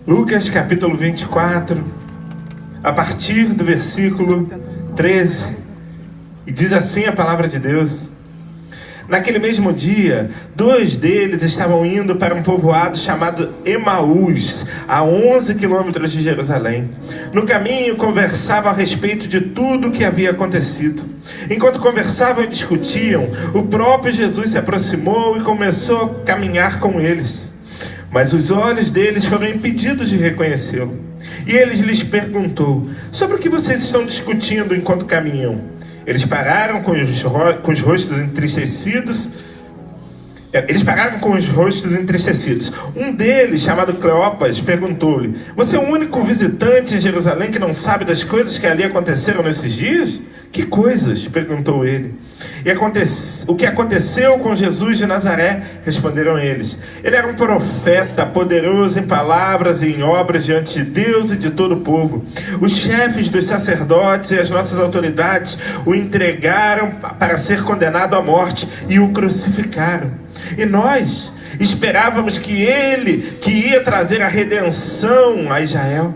Lucas capítulo 24, a partir do versículo 13, e diz assim a palavra de Deus: Naquele mesmo dia, 2 deles estavam indo para um povoado chamado Emaús, a 11 quilômetros de Jerusalém. No caminho, conversavam a respeito de tudo o que havia acontecido. Enquanto conversavam e discutiam, o próprio Jesus se aproximou e começou a caminhar com eles. Mas os olhos deles foram impedidos de reconhecê-lo. E ele lhes perguntou: sobre o que vocês estão discutindo enquanto caminham? Eles pararam com os rostos entristecidos. Um deles, chamado Cleopas, perguntou-lhe: você é o único visitante em Jerusalém que não sabe das coisas que ali aconteceram nesses dias? Que coisas? Perguntou ele. O que aconteceu com Jesus de Nazaré? Responderam eles. Ele era um profeta, poderoso em palavras e em obras diante de Deus e de todo o povo. Os chefes dos sacerdotes e as nossas autoridades o entregaram para ser condenado à morte e o crucificaram. E nós esperávamos que ia trazer a redenção a Israel.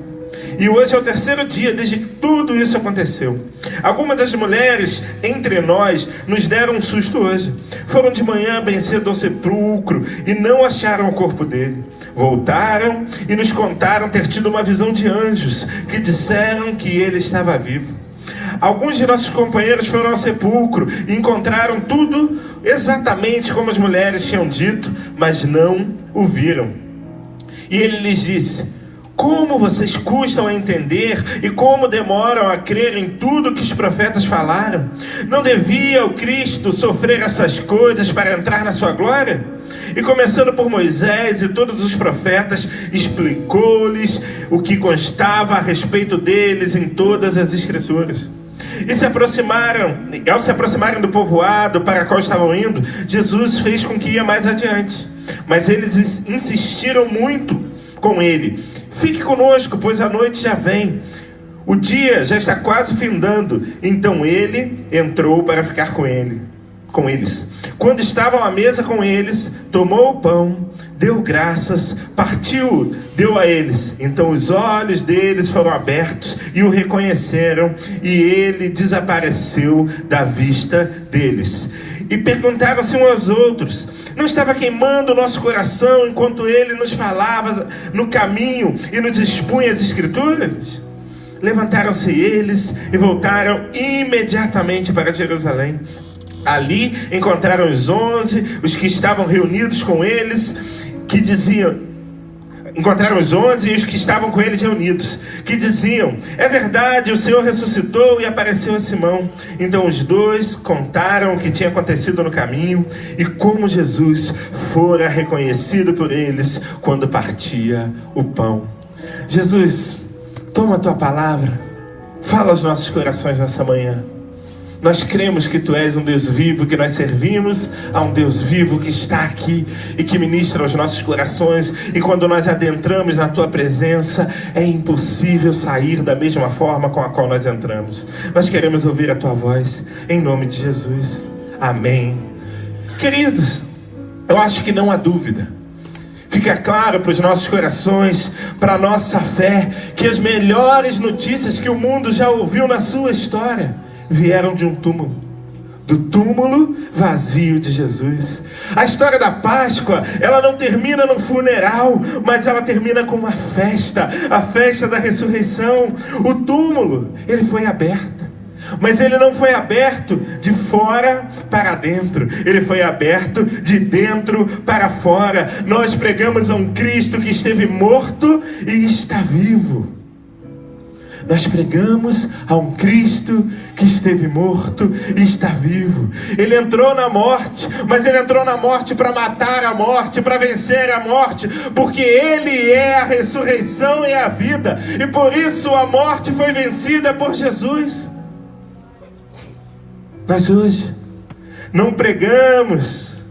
E hoje é o 3º dia desde que tudo isso aconteceu. Algumas das mulheres entre nós nos deram um susto hoje. Foram de manhã bem cedo ao sepulcro e não acharam o corpo dele. Voltaram e nos contaram ter tido uma visão de anjos que disseram que ele estava vivo. Alguns de nossos companheiros foram ao sepulcro e encontraram tudo exatamente como as mulheres tinham dito, mas não o viram. E ele lhes disse: como vocês custam a entender e como demoram a crer em tudo que os profetas falaram? Não devia o Cristo sofrer essas coisas para entrar na sua glória? E começando por Moisés e todos os profetas, explicou-lhes o que constava a respeito deles em todas as Escrituras. E ao se aproximarem do povoado para o qual estavam indo, Jesus fez com que ia mais adiante. Mas eles insistiram muito com ele: fique conosco, pois a noite já vem. O dia já está quase findando. Então ele entrou para ficar com eles. Quando estavam à mesa com eles, tomou o pão, deu graças, partiu, deu a eles. Então os olhos deles foram abertos e o reconheceram, e ele desapareceu da vista deles. E perguntaram-se uns aos outros: não estava queimando o nosso coração enquanto ele nos falava no caminho e nos expunha as Escrituras? Levantaram-se eles e voltaram imediatamente para Jerusalém. Ali encontraram os 11, os que estavam reunidos com eles, que diziam... Encontraram os 11 e os que estavam com eles reunidos, que diziam: é verdade, o Senhor ressuscitou e apareceu a Simão. Então os 2 contaram o que tinha acontecido no caminho e como Jesus fora reconhecido por eles quando partia o pão. Jesus, toma a tua palavra, fala aos nossos corações nessa manhã. Nós cremos que Tu és um Deus vivo, que nós servimos a um Deus vivo que está aqui e que ministra aos nossos corações. E quando nós adentramos na Tua presença, é impossível sair da mesma forma com a qual nós entramos. Nós queremos ouvir a Tua voz, em nome de Jesus. Amém. Queridos, eu acho que não há dúvida. Fica claro para os nossos corações, para a nossa fé, que as melhores notícias que o mundo já ouviu na sua história vieram de um túmulo, do túmulo vazio de Jesus. A história da Páscoa, ela não termina num funeral, mas ela termina com uma festa, a festa da ressurreição. O túmulo, ele foi aberto, mas ele não foi aberto de fora para dentro, ele foi aberto de dentro para fora. Nós pregamos a um Cristo que esteve morto e está vivo. Nós pregamos a um Cristo que esteve morto e está vivo. Ele entrou na morte, mas ele entrou na morte para matar a morte, para vencer a morte, porque ele é a ressurreição e a vida, e por isso a morte foi vencida por Jesus. Nós hoje não pregamos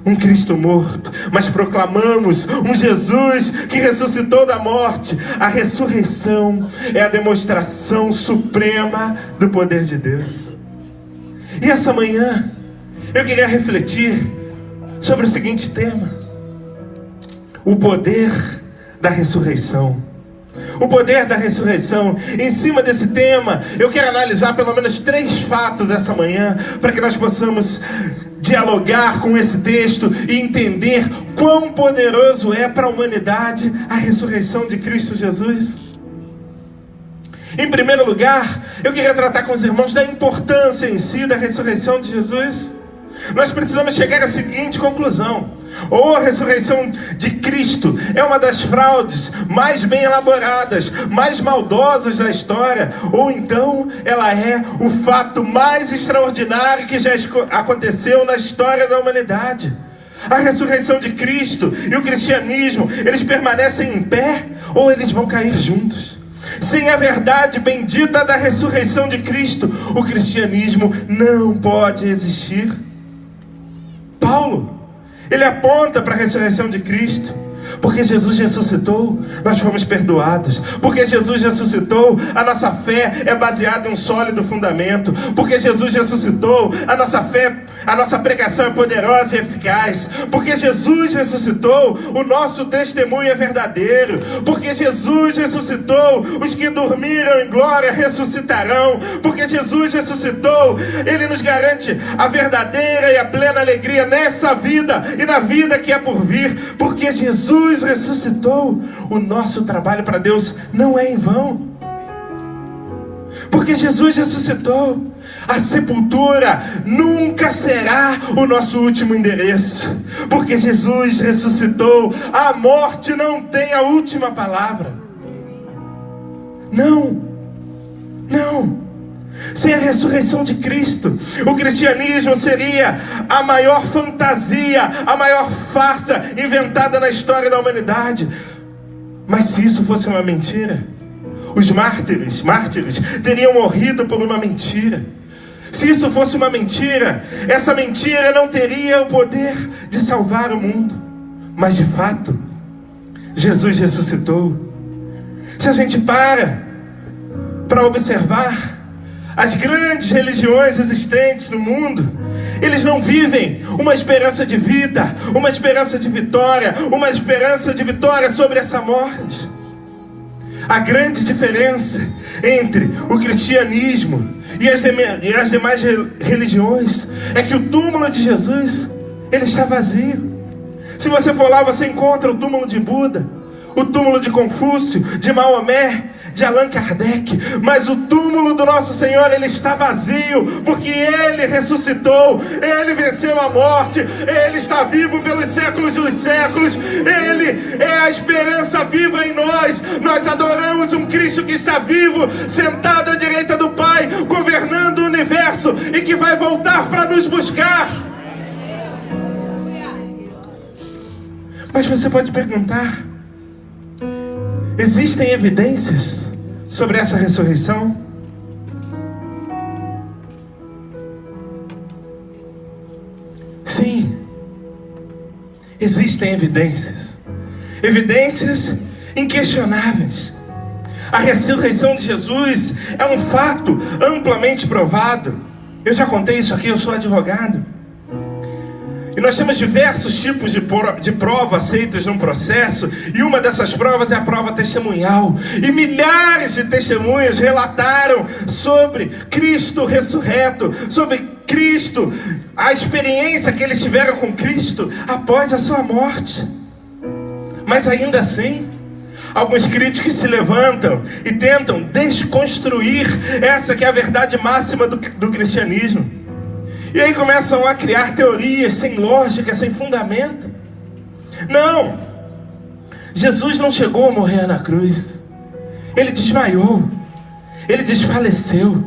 um Cristo morto, mas proclamamos um Jesus que ressuscitou da morte. A ressurreição é a demonstração suprema do poder de Deus. E essa manhã eu queria refletir sobre o seguinte tema: o poder da ressurreição. O poder da ressurreição. Em cima desse tema, eu quero analisar pelo menos 3 fatos essa manhã, para que nós possamos dialogar com esse texto e entender quão poderoso é para a humanidade a ressurreição de Cristo Jesus. Em primeiro lugar, eu queria tratar com os irmãos da importância em si da ressurreição de Jesus. Nós precisamos chegar à seguinte conclusão: ou a ressurreição de Cristo é uma das fraudes mais bem elaboradas, mais maldosas da história, ou então ela é o fato mais extraordinário que já aconteceu na história da humanidade. A ressurreição de Cristo e o cristianismo, eles permanecem em pé ou eles vão cair juntos. Sem a verdade bendita da ressurreição de Cristo, o cristianismo não pode existir. Paulo, ele aponta para a ressurreição de Cristo. Porque Jesus ressuscitou, nós fomos perdoados. Porque Jesus ressuscitou, a nossa fé é baseada em um sólido fundamento. Porque Jesus ressuscitou, a nossa fé, a nossa pregação é poderosa e eficaz. Porque Jesus ressuscitou, o nosso testemunho é verdadeiro. Porque Jesus ressuscitou, os que dormiram em glória ressuscitarão. Porque Jesus ressuscitou, Ele nos garante a verdadeira e a plena alegria nessa vida e na vida que é por vir. Porque Jesus ressuscitou, o nosso trabalho para Deus não é em vão. Porque Jesus ressuscitou, a sepultura nunca será o nosso último endereço. Porque Jesus ressuscitou, a morte não tem a última palavra. Não. Sem a ressurreição de Cristo, o cristianismo seria a maior fantasia, a maior farsa inventada na história da humanidade. Mas se isso fosse uma mentira, os mártires teriam morrido por uma mentira. Se isso fosse uma mentira, essa mentira não teria o poder de salvar o mundo. Mas de fato, Jesus ressuscitou. Se a gente para observar as grandes religiões existentes no mundo, eles não vivem uma esperança de vida, uma esperança de vitória, uma esperança de vitória sobre essa morte. A grande diferença entre o cristianismo e as demais religiões é que o túmulo de Jesus, ele está vazio. Se você for lá, você encontra o túmulo de Buda, o túmulo de Confúcio, de Maomé, de Allan Kardec, mas o túmulo do nosso Senhor, ele está vazio, porque Ele ressuscitou, Ele venceu a morte, Ele está vivo pelos séculos dos séculos, Ele é a esperança viva em nós. Nós adoramos um Cristo que está vivo, sentado à direita do Pai, governando o universo, e que vai voltar para nos buscar. Mas você pode perguntar: existem evidências sobre essa ressurreição? Sim, existem evidências. Evidências inquestionáveis. A ressurreição de Jesus é um fato amplamente provado. Eu já contei isso aqui, eu sou advogado. E nós temos diversos tipos de prova aceitas num processo, e uma dessas provas é a prova testemunhal. E milhares de testemunhas relataram sobre Cristo ressurreto, sobre Cristo, a experiência que eles tiveram com Cristo após a sua morte. Mas ainda assim, alguns críticos se levantam e tentam desconstruir essa que é a verdade máxima do cristianismo. E aí começam a criar teorias sem lógica, sem fundamento. Não, Jesus não chegou a morrer na cruz. Ele desmaiou, ele desfaleceu.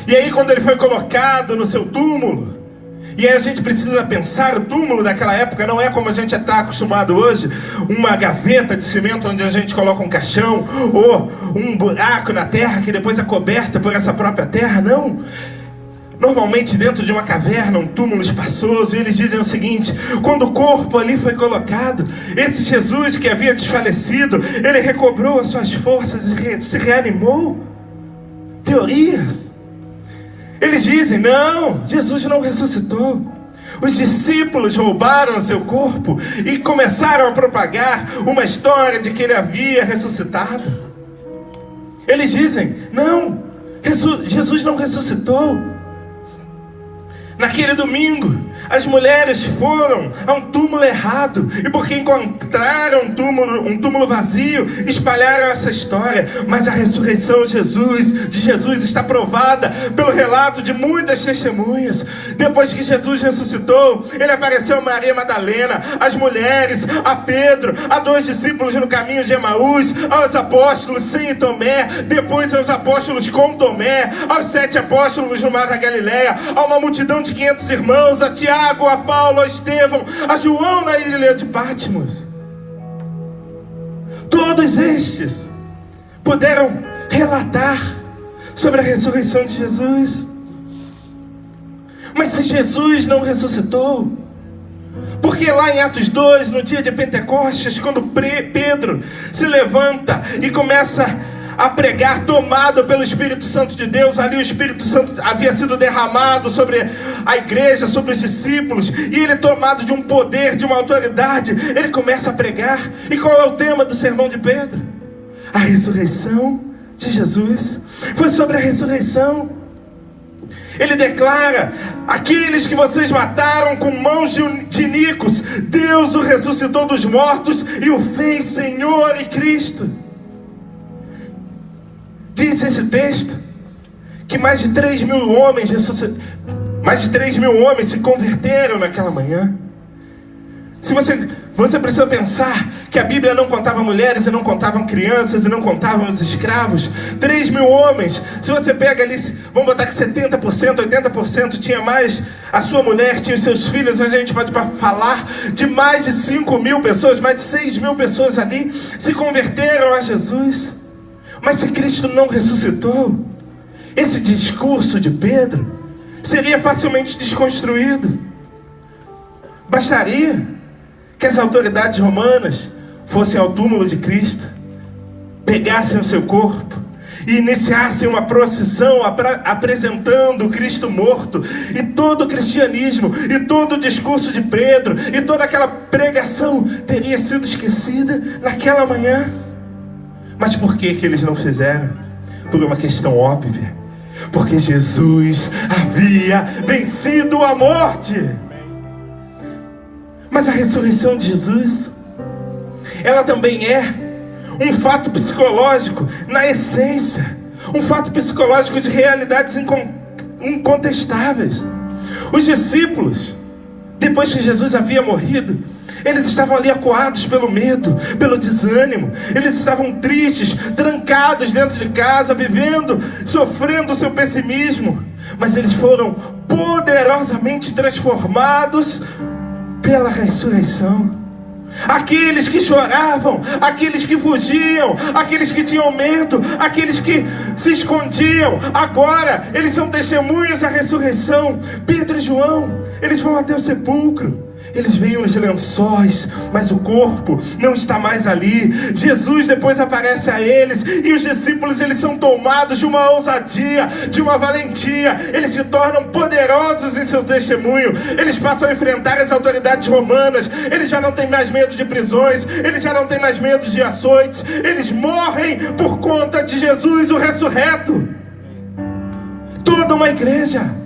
E aí quando ele foi colocado no seu túmulo, e aí a gente precisa pensar, o túmulo daquela época não é como a gente está acostumado hoje, uma gaveta de cimento onde a gente coloca um caixão, ou um buraco na terra que depois é coberta por essa própria terra. Não. Normalmente dentro de uma caverna, um túmulo espaçoso. E eles dizem o seguinte: quando o corpo ali foi colocado, esse Jesus que havia desfalecido, ele recobrou as suas forças e se reanimou. Teorias. Eles dizem: não, Jesus não ressuscitou. Os discípulos roubaram o seu corpo e começaram a propagar uma história de que ele havia ressuscitado. Eles dizem: não, Jesus não ressuscitou. Naquele domingo, as mulheres foram a um túmulo errado, e porque encontraram um túmulo vazio, espalharam essa história. Mas a ressurreição de Jesus está provada pelo relato de muitas testemunhas. Depois que Jesus ressuscitou, ele apareceu a Maria Madalena, às mulheres, a Pedro, a 2 discípulos no caminho de Emaús, aos apóstolos sem Tomé, depois aos apóstolos com Tomé, aos 7 apóstolos no mar da Galileia, a uma multidão de 500 irmãos, a Tiago, a Paulo, a Estevão, a João na ilha de Patmos. Todos estes puderam relatar sobre a ressurreição de Jesus. Mas se Jesus não ressuscitou, porque lá em Atos 2, no dia de Pentecostes, quando Pedro se levanta e começa a pregar, tomado pelo Espírito Santo de Deus, ali o Espírito Santo havia sido derramado sobre a igreja, sobre os discípulos, e ele, tomado de um poder, de uma autoridade, ele começa a pregar. E qual é o tema do sermão de Pedro? A ressurreição de Jesus. Foi sobre a ressurreição. Ele declara: aqueles que vocês mataram com mãos de iníquos, Deus o ressuscitou dos mortos e o fez Senhor e Cristo. Diz esse texto que mais de 3 mil homens se converteram naquela manhã. Se você precisa pensar que a Bíblia não contava mulheres, e não contavam crianças, e não contavam os escravos. 3 mil homens. Se você pega ali, vamos botar que 70%, 80% tinha mais a sua mulher, tinha os seus filhos. A gente pode falar de mais de 5 mil pessoas, mais de 6 mil pessoas ali se converteram a Jesus. Mas se Cristo não ressuscitou, esse discurso de Pedro seria facilmente desconstruído. Bastaria que as autoridades romanas fossem ao túmulo de Cristo, pegassem o seu corpo e iniciassem uma procissão apresentando o Cristo morto, e todo o cristianismo, e todo o discurso de Pedro, e toda aquela pregação teria sido esquecida naquela manhã. Mas por que eles não fizeram? Por uma questão óbvia: porque Jesus havia vencido a morte. Mas a ressurreição de Jesus, ela também é um fato psicológico na essência, um fato psicológico de realidades incontestáveis. Os discípulos, depois que Jesus havia morrido, eles estavam ali acuados pelo medo, pelo desânimo. Eles estavam tristes, trancados dentro de casa, vivendo, sofrendo o seu pessimismo. Mas eles foram poderosamente transformados pela ressurreição. Aqueles que choravam, aqueles que fugiam, aqueles que tinham medo, aqueles que se escondiam, agora eles são testemunhas da ressurreição. Pedro e João, eles vão até o sepulcro. Eles veem os lençóis, mas o corpo não está mais ali. Jesus depois aparece a eles, e os discípulos, eles são tomados de uma ousadia, de uma valentia. Eles se tornam poderosos em seu testemunho. Eles passam a enfrentar as autoridades romanas. Eles já não têm mais medo de prisões, eles já não têm mais medo de açoites. Eles morrem por conta de Jesus, o ressurreto. Toda uma igreja,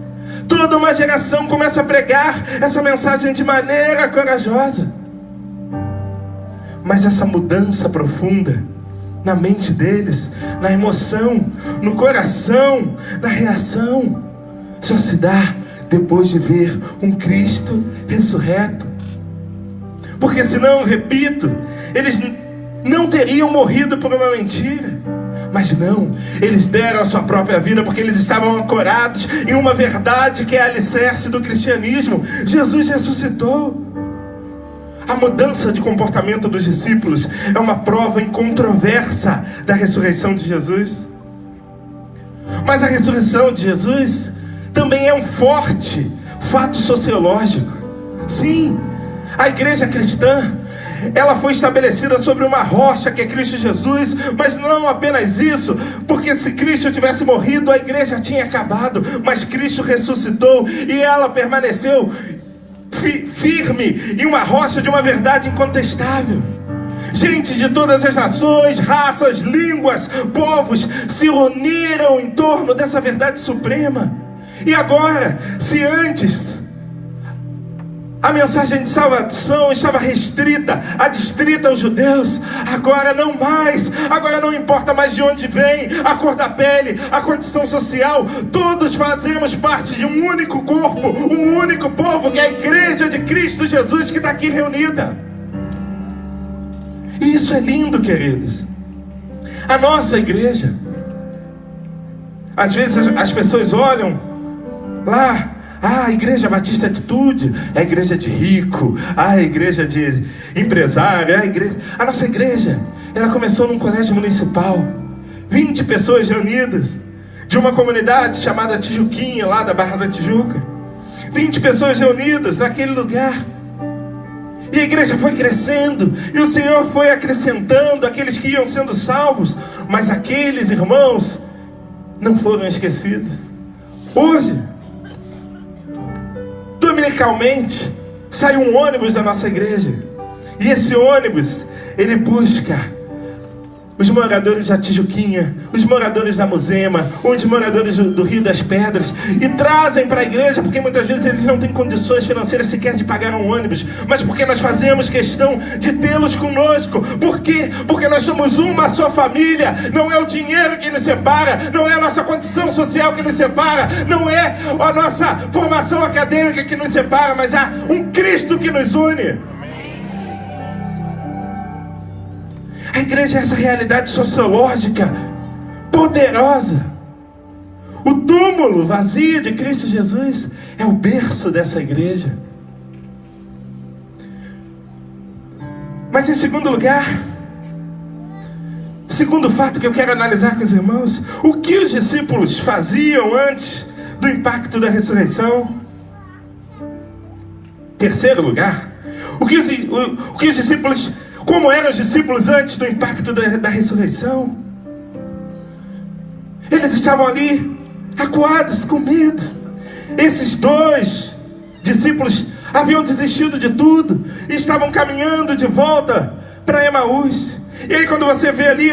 toda uma geração começa a pregar essa mensagem de maneira corajosa. Mas essa mudança profunda na mente deles, na emoção, no coração, na reação, só se dá depois de ver um Cristo ressurreto. Porque senão, repito, eles não teriam morrido por uma mentira. Mas não, eles deram a sua própria vida, porque eles estavam ancorados em uma verdade que é alicerce do cristianismo: Jesus ressuscitou. A mudança de comportamento dos discípulos é uma prova incontroversa da ressurreição de Jesus. Mas a ressurreição de Jesus também é um forte fato sociológico. Sim, a igreja cristã, ela foi estabelecida sobre uma rocha que é Cristo Jesus. Mas não apenas isso, porque se Cristo tivesse morrido, a igreja tinha acabado. Mas Cristo ressuscitou, e ela permaneceu firme em uma rocha de uma verdade incontestável. Gente de todas as nações, raças, línguas, povos se uniram em torno dessa verdade suprema. E agora, se antes a mensagem de salvação estava restrita, adstrita aos judeus, agora não mais. Agora não importa mais de onde vem, a cor da pele, a condição social, todos fazemos parte de um único corpo, um único povo, que é a igreja de Cristo Jesus, que está aqui reunida. E isso é lindo, queridos. A nossa igreja, às vezes as pessoas olham lá, a Igreja Batista Atitude é a igreja de rico, a igreja de empresário, a nossa igreja, ela começou num colégio municipal, 20 pessoas reunidas, de uma comunidade chamada Tijuquinha, lá da Barra da Tijuca, 20 pessoas reunidas naquele lugar, e a igreja foi crescendo, e o Senhor foi acrescentando aqueles que iam sendo salvos, mas aqueles irmãos não foram esquecidos. Hoje, dominicalmente, sai um ônibus da nossa igreja, e esse ônibus, ele busca os moradores da Tijuquinha, os moradores da Muzema, os moradores do Rio das Pedras, e trazem para a igreja, porque muitas vezes eles não têm condições financeiras sequer de pagar um ônibus, mas porque nós fazemos questão de tê-los conosco. Por quê? Porque nós somos uma só família. Não é o dinheiro que nos separa, não é a nossa condição social que nos separa, não é a nossa formação acadêmica que nos separa, mas há um Cristo que nos une. A igreja é essa realidade sociológica poderosa. O túmulo vazio de Cristo Jesus é o berço dessa igreja. Mas em segundo lugar, o segundo fato que eu quero analisar com os irmãos, o que os discípulos faziam antes do impacto da ressurreição. Terceiro lugar, o que os discípulos, como eram os discípulos antes do impacto da ressurreição? Eles estavam ali, acuados, com medo. Esses dois discípulos haviam desistido de tudo e estavam caminhando de volta para Emaús. E aí quando você vê ali,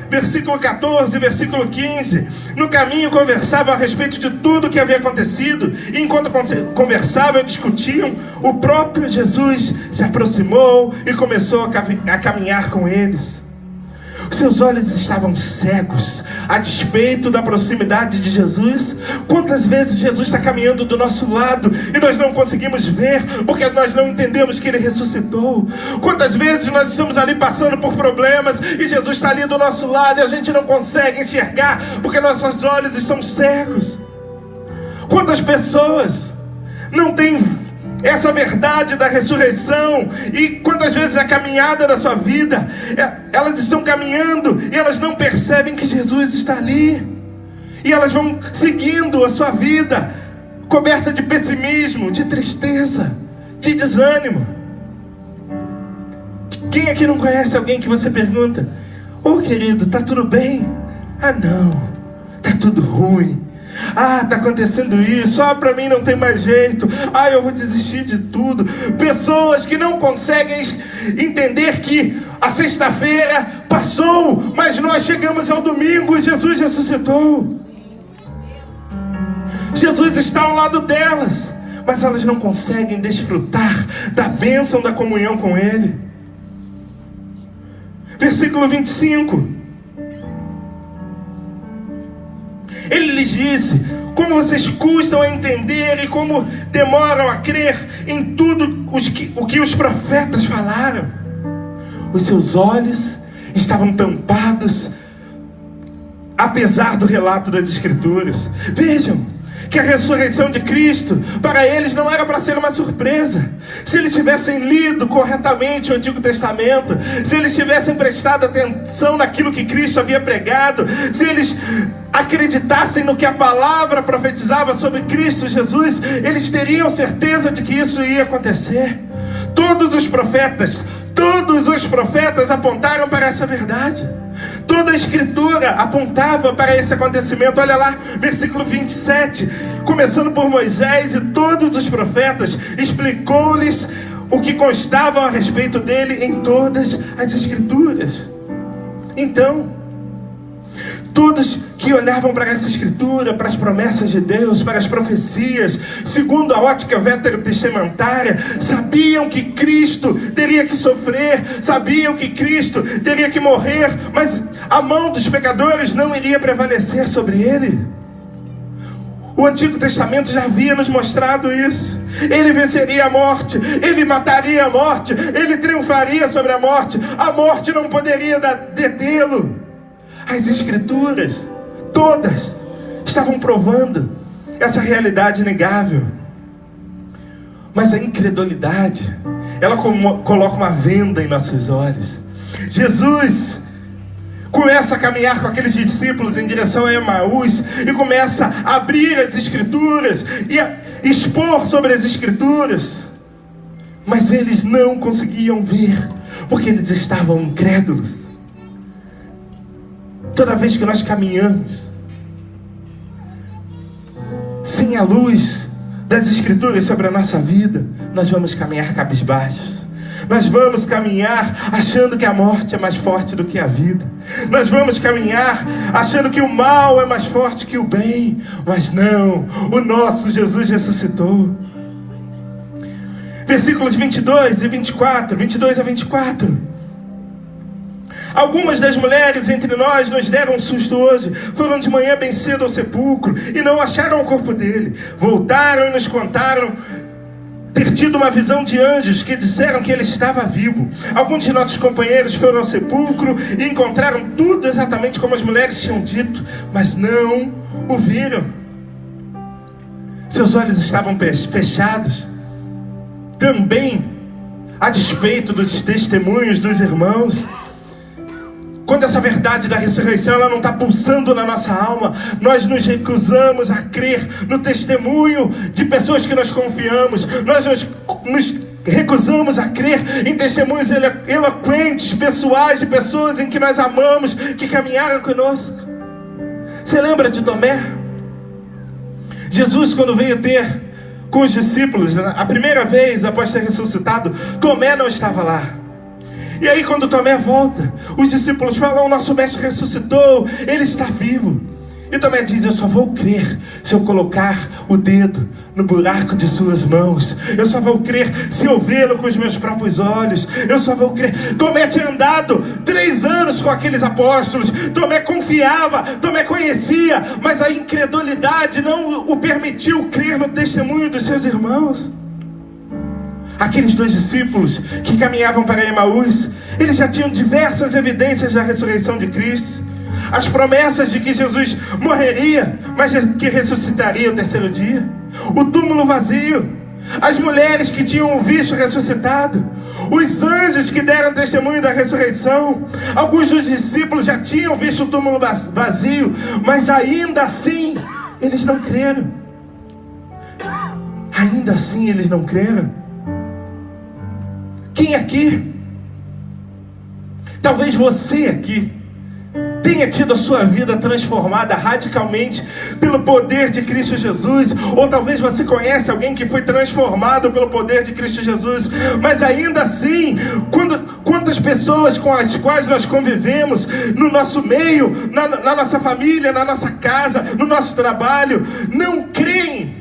versículo 14, versículo 15, no caminho conversavam a respeito de tudo que havia acontecido, e enquanto conversavam e discutiam, o próprio Jesus se aproximou e começou a caminhar com eles. Os seus olhos estavam cegos a despeito da proximidade de Jesus. Quantas vezes Jesus está caminhando do nosso lado e nós não conseguimos ver porque nós não entendemos que Ele ressuscitou? Quantas vezes nós estamos ali passando por problemas e Jesus está ali do nosso lado e a gente não consegue enxergar porque nossos olhos estão cegos? Quantas pessoas não têm essa verdade da ressurreição, e quantas vezes na caminhada da sua vida elas estão caminhando e elas não percebem que Jesus está ali, e elas vão seguindo a sua vida coberta de pessimismo, de tristeza, de desânimo. Quem aqui não conhece alguém que você pergunta: ô querido, tá tudo bem? Ah não, tá tudo ruim. Ah, está acontecendo isso, para mim não tem mais jeito, eu vou desistir de tudo. Pessoas que não conseguem entender que a sexta-feira passou, mas nós chegamos ao domingo e Jesus ressuscitou. Jesus está ao lado delas, mas elas não conseguem desfrutar da bênção da comunhão com Ele. Versículo 25. Ele lhes disse: como vocês custam a entender e como demoram a crer em tudo o que os profetas falaram. Os seus olhos estavam tampados, apesar do relato das Escrituras. Vejam que a ressurreição de Cristo para eles não era para ser uma surpresa. Se eles tivessem lido corretamente o Antigo Testamento, se eles tivessem prestado atenção naquilo que Cristo havia pregado, se eles acreditassem no que a palavra profetizava sobre Cristo Jesus, eles teriam certeza de que isso ia acontecer. Todos os profetas apontaram para essa verdade. Toda a Escritura apontava para esse acontecimento. Olha lá, versículo 27, começando por Moisés e todos os profetas, explicou-lhes o que constava a respeito dele em todas as Escrituras. Então, todos que olhavam para essa Escritura, para as promessas de Deus, para as profecias, segundo a ótica veterotestamentária, sabiam que Cristo teria que sofrer, sabiam que Cristo teria que morrer, mas a mão dos pecadores não iria prevalecer sobre ele. O Antigo Testamento já havia nos mostrado isso. Ele venceria a morte, ele mataria a morte, ele triunfaria sobre a morte não poderia detê-lo. As Escrituras, todas, estavam provando essa realidade inegável. Mas a incredulidade, ela coloca uma venda em nossos olhos. Jesus começa a caminhar com aqueles discípulos em direção a Emaús e começa a abrir as Escrituras e a expor sobre as Escrituras. Mas eles não conseguiam ver, porque eles estavam incrédulos. Toda vez que nós caminhamos sem a luz das Escrituras sobre a nossa vida, nós vamos caminhar cabisbaixos. Nós vamos caminhar achando que a morte é mais forte do que a vida. Nós vamos caminhar achando que o mal é mais forte que o bem. Mas não, o nosso Jesus ressuscitou. Versículos 22 e 24, 22 a 24. Algumas das mulheres entre nós nos deram um susto hoje. Foram de manhã bem cedo ao sepulcro e não acharam o corpo dele. Voltaram e nos contaram ter tido uma visão de anjos que disseram que ele estava vivo. Alguns de nossos companheiros foram ao sepulcro e encontraram tudo exatamente como as mulheres tinham dito, mas não o viram. Seus olhos estavam fechados, também a despeito dos testemunhos dos irmãos. Quando essa verdade da ressurreição ela não está pulsando na nossa alma, nós nos recusamos a crer no testemunho de pessoas que nós confiamos. Nós nos recusamos a crer em testemunhos eloquentes, pessoais, de pessoas em que nós amamos, que caminharam conosco. Você lembra de Tomé? Jesus, quando veio ter com os discípulos, a primeira vez após ter ressuscitado, Tomé não estava lá. E aí quando Tomé volta, os discípulos falam: o nosso mestre ressuscitou, ele está vivo. E Tomé diz: eu só vou crer se eu colocar o dedo no buraco de suas mãos. Eu só vou crer se eu vê-lo com os meus próprios olhos. Eu só vou crer. Tomé tinha andado 3 anos com aqueles apóstolos. Tomé confiava, Tomé conhecia, mas a incredulidade não o permitiu crer no testemunho dos seus irmãos. Aqueles 2 discípulos que caminhavam para Emaús, eles já tinham diversas evidências da ressurreição de Cristo. As promessas de que Jesus morreria, mas que ressuscitaria ao 3º dia. O túmulo vazio. As mulheres que tinham visto ressuscitado. Os anjos que deram testemunho da ressurreição. Alguns dos discípulos já tinham visto o túmulo vazio, mas ainda assim eles não creram. Ainda assim eles não creram. Quem aqui, talvez você aqui, tenha tido a sua vida transformada radicalmente pelo poder de Cristo Jesus, ou talvez você conhece alguém que foi transformado pelo poder de Cristo Jesus, mas ainda assim, quantas pessoas com as quais nós convivemos no nosso meio, na nossa família, na nossa casa, no nosso trabalho, não creem,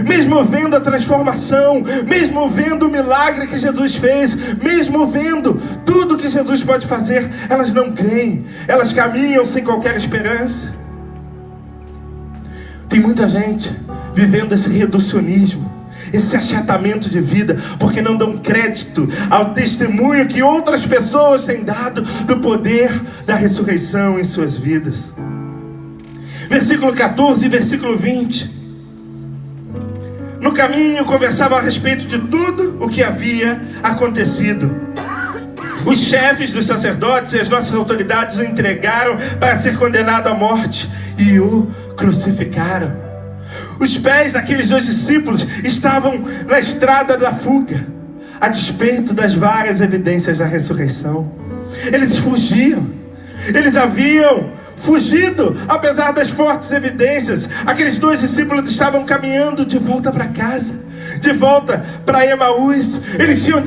mesmo vendo a transformação, mesmo vendo o milagre que Jesus fez, mesmo vendo tudo que Jesus pode fazer, elas não creem, elas caminham sem qualquer esperança. Tem muita gente vivendo esse reducionismo, esse achatamento de vida, porque não dão crédito ao testemunho que outras pessoas têm dado do poder da ressurreição em suas vidas. Versículo 14 e versículo 20. No caminho conversavam a respeito de tudo o que havia acontecido. Os chefes dos sacerdotes e as nossas autoridades o entregaram para ser condenado à morte e o crucificaram. Os pés daqueles 2 discípulos estavam na estrada da fuga, a despeito das várias evidências da ressurreição. Eles fugiam, eles haviam fugido, apesar das fortes evidências. Aqueles 2 discípulos estavam caminhando de volta para casa, de volta para Emaús. Eles tinham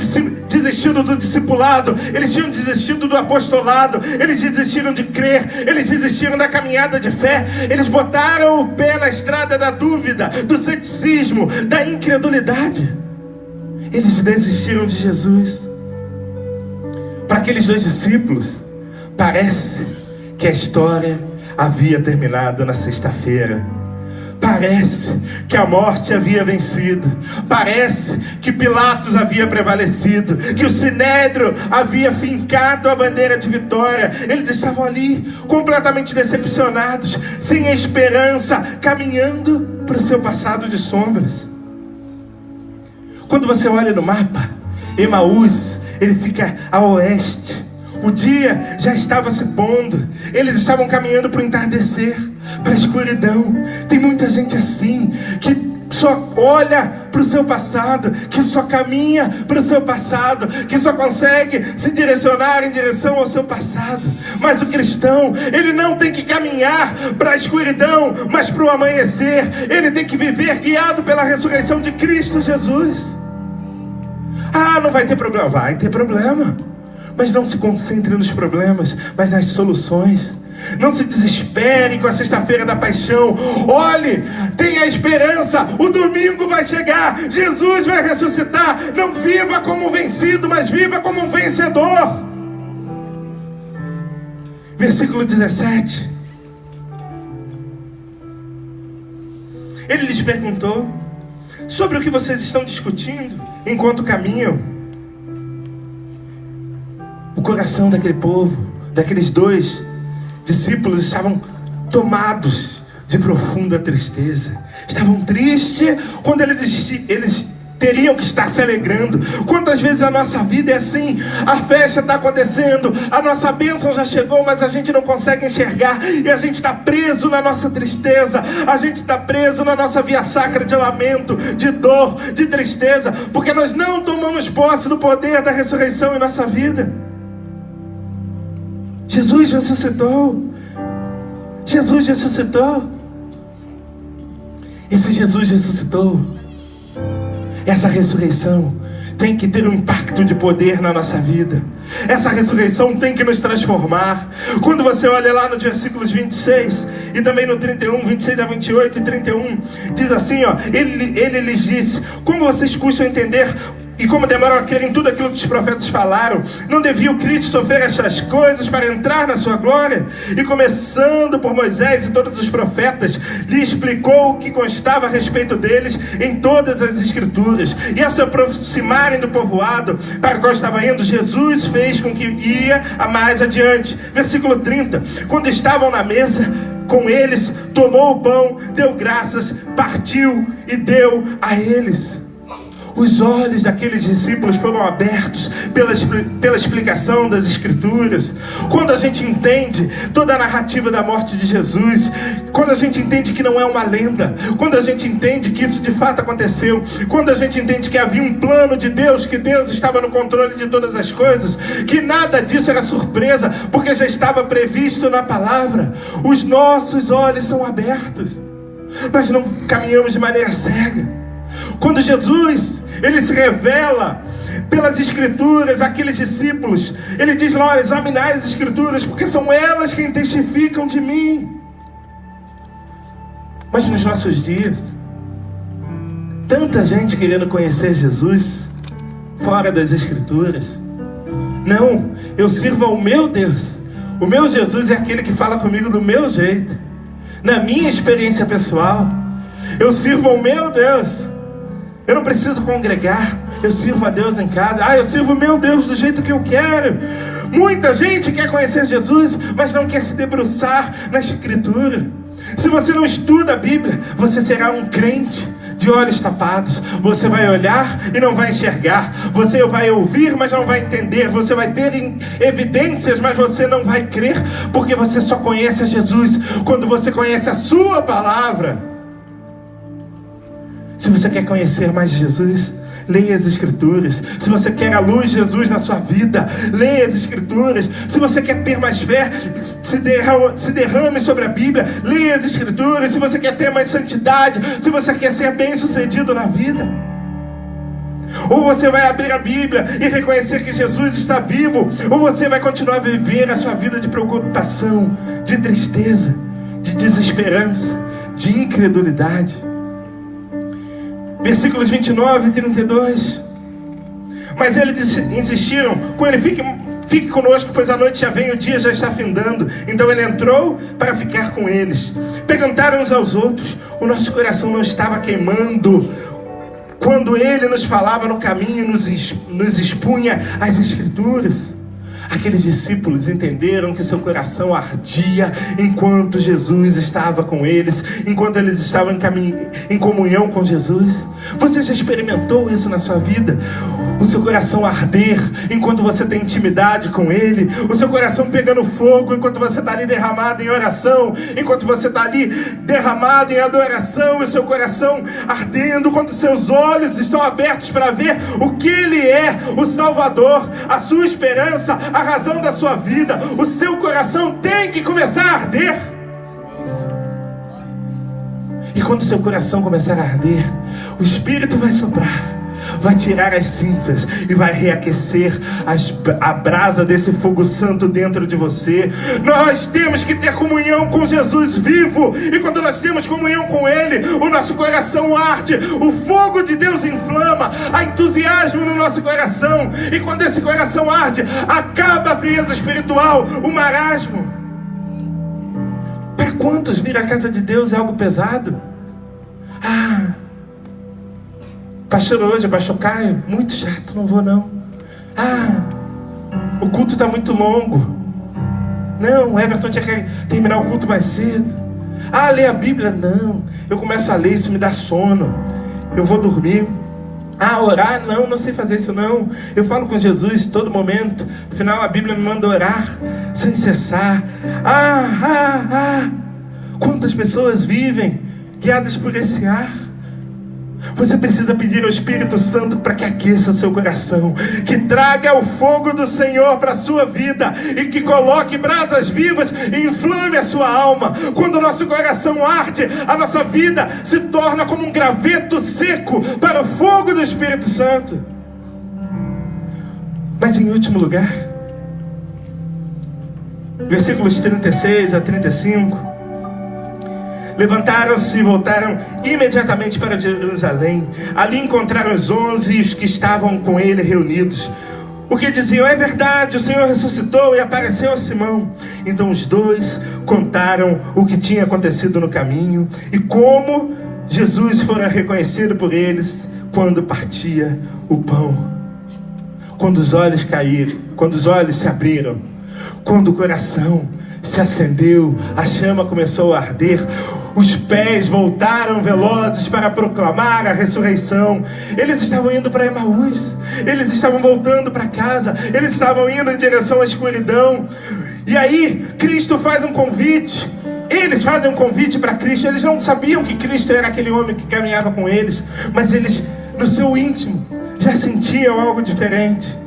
desistido do discipulado, eles tinham desistido do apostolado, eles desistiram de crer, eles desistiram da caminhada de fé, eles botaram o pé na estrada da dúvida, do ceticismo, da incredulidade. Eles desistiram de Jesus. Para aqueles 2 discípulos, parece que a história havia terminado na sexta-feira. Parece que a morte havia vencido. Parece que Pilatos havia prevalecido, que o Sinédrio havia fincado a bandeira de vitória. Eles estavam ali completamente decepcionados, sem esperança, caminhando para o seu passado de sombras. Quando você olha no mapa, Emaús, ele fica a oeste. O dia já estava se pondo. Eles estavam caminhando para o entardecer, para a escuridão. Tem muita gente assim, que só olha para o seu passado, que só caminha para o seu passado, que só consegue se direcionar em direção ao seu passado. Mas o cristão, ele não tem que caminhar para a escuridão, mas para o amanhecer. Ele tem que viver guiado pela ressurreição de Cristo Jesus. Ah, não vai ter problema. Vai ter problema. Mas não se concentre nos problemas, mas nas soluções. Não se desespere com a sexta-feira da paixão. Olhe, tenha esperança. O domingo vai chegar, Jesus vai ressuscitar. Não viva como um vencido, mas viva como um vencedor. Versículo 17. Ele lhes perguntou: sobre o que vocês estão discutindo enquanto caminham? O coração daquele povo, daqueles 2 discípulos, estavam tomados de profunda tristeza. Estavam tristes quando eles teriam que estar se alegrando. Quantas vezes a nossa vida é assim? A festa está acontecendo, a nossa bênção já chegou, mas a gente não consegue enxergar, e a gente está preso na nossa tristeza, a gente está preso na nossa via sacra de lamento, de dor, de tristeza, porque nós não tomamos posse do poder da ressurreição em nossa vida. Jesus ressuscitou. Jesus ressuscitou. E se Jesus ressuscitou, essa ressurreição tem que ter um impacto de poder na nossa vida. Essa ressurreição tem que nos transformar. Quando você olha lá nos versículos 26 e também no 31, 26 a 28 e 31, diz assim, ó: ele lhes disse: como vocês custam entender e como demoram a crer em tudo aquilo que os profetas falaram? Não devia o Cristo sofrer essas coisas para entrar na sua glória? E começando por Moisés e todos os profetas, lhe explicou o que constava a respeito deles em todas as escrituras. E ao se aproximarem do povoado para o qual estava indo, Jesus fez com que ia a mais adiante. Versículo 30. Quando estavam na mesa com eles, tomou o pão, deu graças, partiu e deu a eles. Os olhos daqueles discípulos foram abertos pela explicação das Escrituras. Quando a gente entende toda a narrativa da morte de Jesus, quando a gente entende que não é uma lenda, quando a gente entende que isso de fato aconteceu, quando a gente entende que havia um plano de Deus, que Deus estava no controle de todas as coisas, que nada disso era surpresa, porque já estava previsto na palavra, os nossos olhos são abertos. Nós não caminhamos de maneira cega. Quando Jesus, ele se revela pelas Escrituras àqueles discípulos, ele diz lá: olha, examinai as Escrituras, porque são elas quem testificam de mim. Mas nos nossos dias, tanta gente querendo conhecer Jesus fora das Escrituras. Não, eu sirvo ao meu Deus. O meu Jesus é aquele que fala comigo do meu jeito, na minha experiência pessoal. Eu sirvo ao meu Deus. Eu não preciso congregar, eu sirvo a Deus em casa. Eu sirvo o meu Deus do jeito que eu quero. Muita gente quer conhecer Jesus, mas não quer se debruçar na Escritura. Se você não estuda a Bíblia, você será um crente de olhos tapados. Você vai olhar e não vai enxergar. Você vai ouvir, mas não vai entender. Você vai ter evidências, mas você não vai crer, porque você só conhece a Jesus quando você conhece a sua palavra. Se você quer conhecer mais Jesus, leia as Escrituras. Se você quer a luz de Jesus na sua vida, leia as Escrituras. Se você quer ter mais fé, se derrame sobre a Bíblia, leia as Escrituras. Se você quer ter mais santidade, se você quer ser bem sucedido na vida, Ou você vai abrir a Bíblia e reconhecer que Jesus está vivo, ou você vai continuar a viver a sua vida de preocupação, de tristeza, de desesperança, de incredulidade. Versículos 29 e 32. Mas eles insistiram com ele: fique conosco, pois a noite já vem, o dia já está findando. Então ele entrou para ficar com eles. Perguntaram uns aos outros: o nosso coração não estava queimando quando ele nos falava no caminho, nos expunha as Escrituras? Aqueles discípulos entenderam que seu coração ardia enquanto Jesus estava com eles, enquanto eles estavam em comunhão com Jesus. Você já experimentou isso na sua vida? O seu coração arder enquanto você tem intimidade com Ele, o seu coração pegando fogo enquanto você está ali derramado em oração, enquanto você está ali derramado em adoração, o seu coração ardendo, quando seus olhos estão abertos para ver o que Ele é, o Salvador, a sua esperança, a razão da sua vida. O seu coração tem que começar a arder. E quando seu coração começar a arder, o Espírito vai soprar, vai tirar as cinzas e vai reaquecer a brasa desse fogo santo dentro de você. Nós temos que ter comunhão com Jesus vivo, e quando nós temos comunhão com Ele, o nosso coração arde, o fogo de Deus inflama, há entusiasmo no nosso coração, e quando esse coração arde, acaba a frieza espiritual, o marasmo. Para quantos vir à casa de Deus é algo pesado? Pastor, hoje, pastor Caio, muito chato, não vou não. O culto está muito longo. Não, o Everton tinha que terminar o culto mais cedo. Ler a Bíblia, não. Eu começo a ler, isso me dá sono. Eu vou dormir. Orar, não sei fazer isso não. Eu falo com Jesus todo momento. Afinal, a Bíblia me manda orar sem cessar. Quantas pessoas vivem guiadas por esse ar? Você precisa pedir ao Espírito Santo para que aqueça o seu coração, que traga o fogo do Senhor para a sua vida e que coloque brasas vivas e inflame a sua alma. Quando o nosso coração arde, a nossa vida se torna como um graveto seco para o fogo do Espírito Santo. Mas em último lugar, versículos 36 a 35, levantaram-se e voltaram imediatamente para Jerusalém. Ali encontraram os 11 e os que estavam com ele reunidos, o que diziam: é verdade, o Senhor ressuscitou e apareceu a Simão. Então os dois contaram o que tinha acontecido no caminho e como Jesus fora reconhecido por eles quando partia o pão. Quando os olhos caíram, quando os olhos se abriram, quando o coração se acendeu, a chama começou a arder, os pés voltaram velozes para proclamar a ressurreição. Eles estavam indo para Emaús, eles estavam voltando para casa, eles estavam indo em direção à escuridão. E aí Cristo faz um convite. Eles fazem um convite para Cristo. Eles não sabiam que Cristo era aquele homem que caminhava com eles, mas eles, no seu íntimo, já sentiam algo diferente.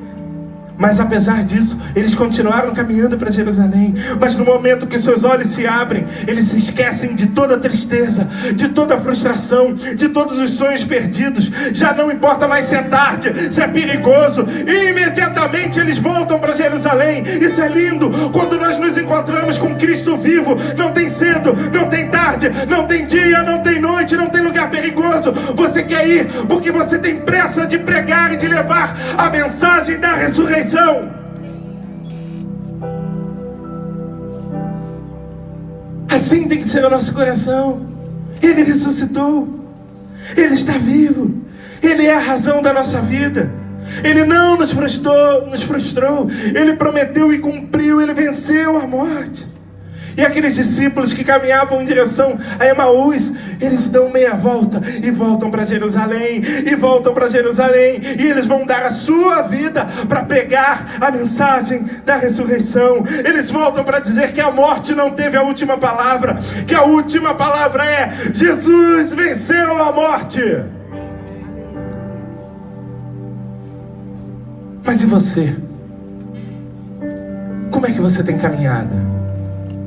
Mas apesar disso, eles continuaram caminhando para Jerusalém. Mas no momento que seus olhos se abrem, eles se esquecem de toda a tristeza, de toda a frustração, de todos os sonhos perdidos. Já não importa mais se é tarde, se é perigoso. E imediatamente eles voltam para Jerusalém. Isso é lindo. Quando nós nos encontramos com Cristo vivo, não tem cedo, não tem tarde, não tem dia, não tem noite, não tem lugar perigoso. Você quer ir porque você tem pressa de pregar e de levar a mensagem da ressurreição. Assim tem que ser o nosso coração. Ele ressuscitou, Ele está vivo, Ele é a razão da nossa vida. Ele não nos frustrou, Ele prometeu e cumpriu, Ele venceu a morte. E aqueles discípulos que caminhavam em direção a Emaús, eles dão meia volta e voltam para Jerusalém, e voltam para Jerusalém, e eles vão dar a sua vida para pregar a mensagem da ressurreição. Eles voltam para dizer que a morte não teve a última palavra, que a última palavra é: Jesus venceu a morte. Mas e você? Como é que você tem caminhado?